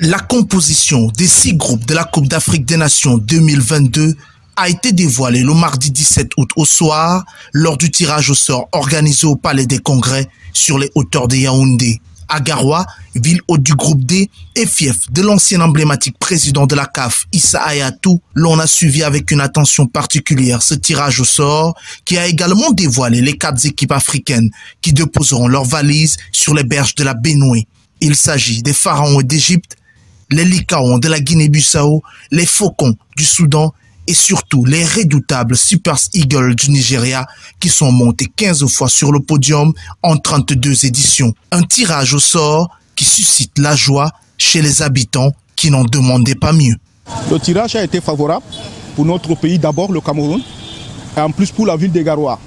La composition des 6 groupes de la Coupe d'Afrique des Nations 2022 a été dévoilée le mardi 17 août au soir lors du tirage au sort organisé au Palais des Congrès sur les hauteurs de Yaoundé. À Garoua, ville haute du groupe D et fief de l'ancien emblématique président de la CAF, Issa Hayatou, l'on a suivi avec une attention particulière ce tirage au sort qui a également dévoilé les 4 équipes africaines qui déposeront leurs valises sur les berges de la Bénoué. Il s'agit des Pharaons d'Égypte, les Likaons de la Guinée-Bissau, les Faucons du Soudan et surtout les redoutables Super Eagles du Nigeria qui sont montés 15 fois sur le podium en 32 éditions. Un tirage au sort qui suscite la joie chez les habitants qui n'en demandaient pas mieux. Le tirage a été favorable pour notre pays, d'abord le Cameroun, et en plus pour la ville de Garoua.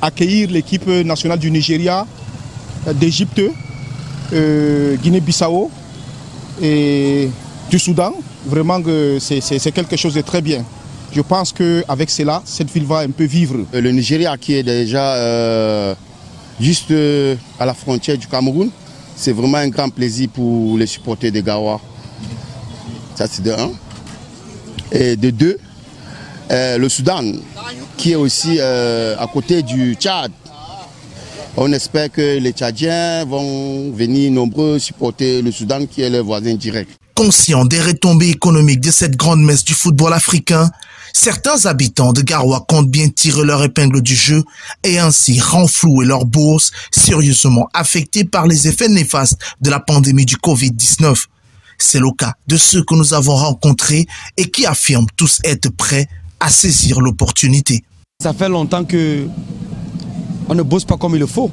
Accueillir l'équipe nationale du Nigeria, d'Égypte, Guinée-Bissau et du Soudan, vraiment c'est quelque chose de très bien. Je pense qu'avec cela, cette ville va un peu vivre. Le Nigeria qui est déjà juste à la frontière du Cameroun, c'est vraiment un grand plaisir pour les supporters de Garoua. Ça c'est de 1. Et de 2, le Soudan qui est aussi à côté du Tchad. On espère que les Tchadiens vont venir nombreux supporter le Soudan qui est leur voisin direct. Conscients des retombées économiques de cette grande messe du football africain, certains habitants de Garoua comptent bien tirer leur épingle du jeu et ainsi renflouer leur bourse sérieusement affectée par les effets néfastes de la pandémie du Covid-19. C'est le cas de ceux que nous avons rencontrés et qui affirment tous être prêts à saisir l'opportunité. Ça fait longtemps que on ne bosse pas comme il le faut.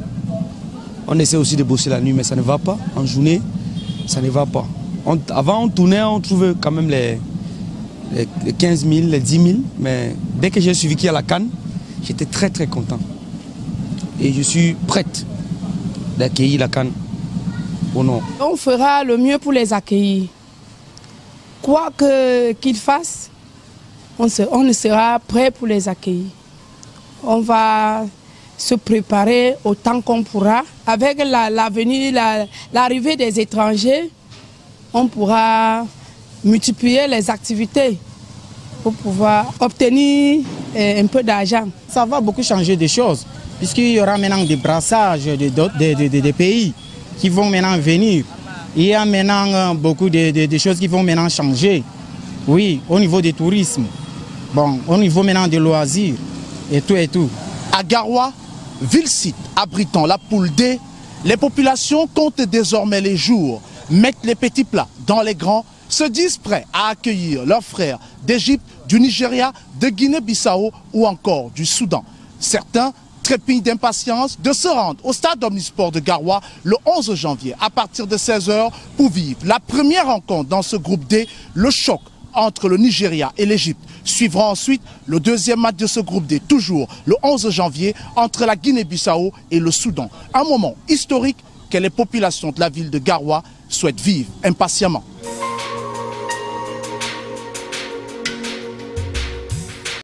On essaie aussi de bosser la nuit, mais ça ne va pas. En journée, ça ne va pas. Avant, on tournait, on trouvait quand même les 15 000, les 10 000. Mais dès que j'ai suivi qu'il y a la CAN, j'étais très très content. Et je suis prête d'accueillir la CAN. Ou non. On fera le mieux pour les accueillir. Quoi qu'ils fassent, on sera prêt pour les accueillir. On va se préparer autant qu'on pourra. Avec l'arrivée des étrangers, on pourra multiplier les activités pour pouvoir obtenir un peu d'argent. Ça va beaucoup changer des choses, puisqu'il y aura maintenant des brassages des pays qui vont maintenant venir. Il y a maintenant beaucoup de choses qui vont maintenant changer. Oui, au niveau du tourisme, bon, au niveau maintenant des loisirs et tout et tout. À Garoua, ville-site abritant la poule D, les populations comptent désormais les jours, mettent les petits plats dans les grands, se disent prêts à accueillir leurs frères d'Égypte, du Nigeria, de Guinée-Bissau ou encore du Soudan. Certains trépignent d'impatience de se rendre au stade Omnisport de Garoua le 11 janvier à partir de 16 h pour vivre la première rencontre dans ce groupe D, le choc entre le Nigeria et l'Égypte. Suivra ensuite le deuxième match de ce groupe D, toujours le 11 janvier, entre la Guinée-Bissau et le Soudan. Un moment historique que les populations de la ville de Garoua souhaitent vivre impatiemment.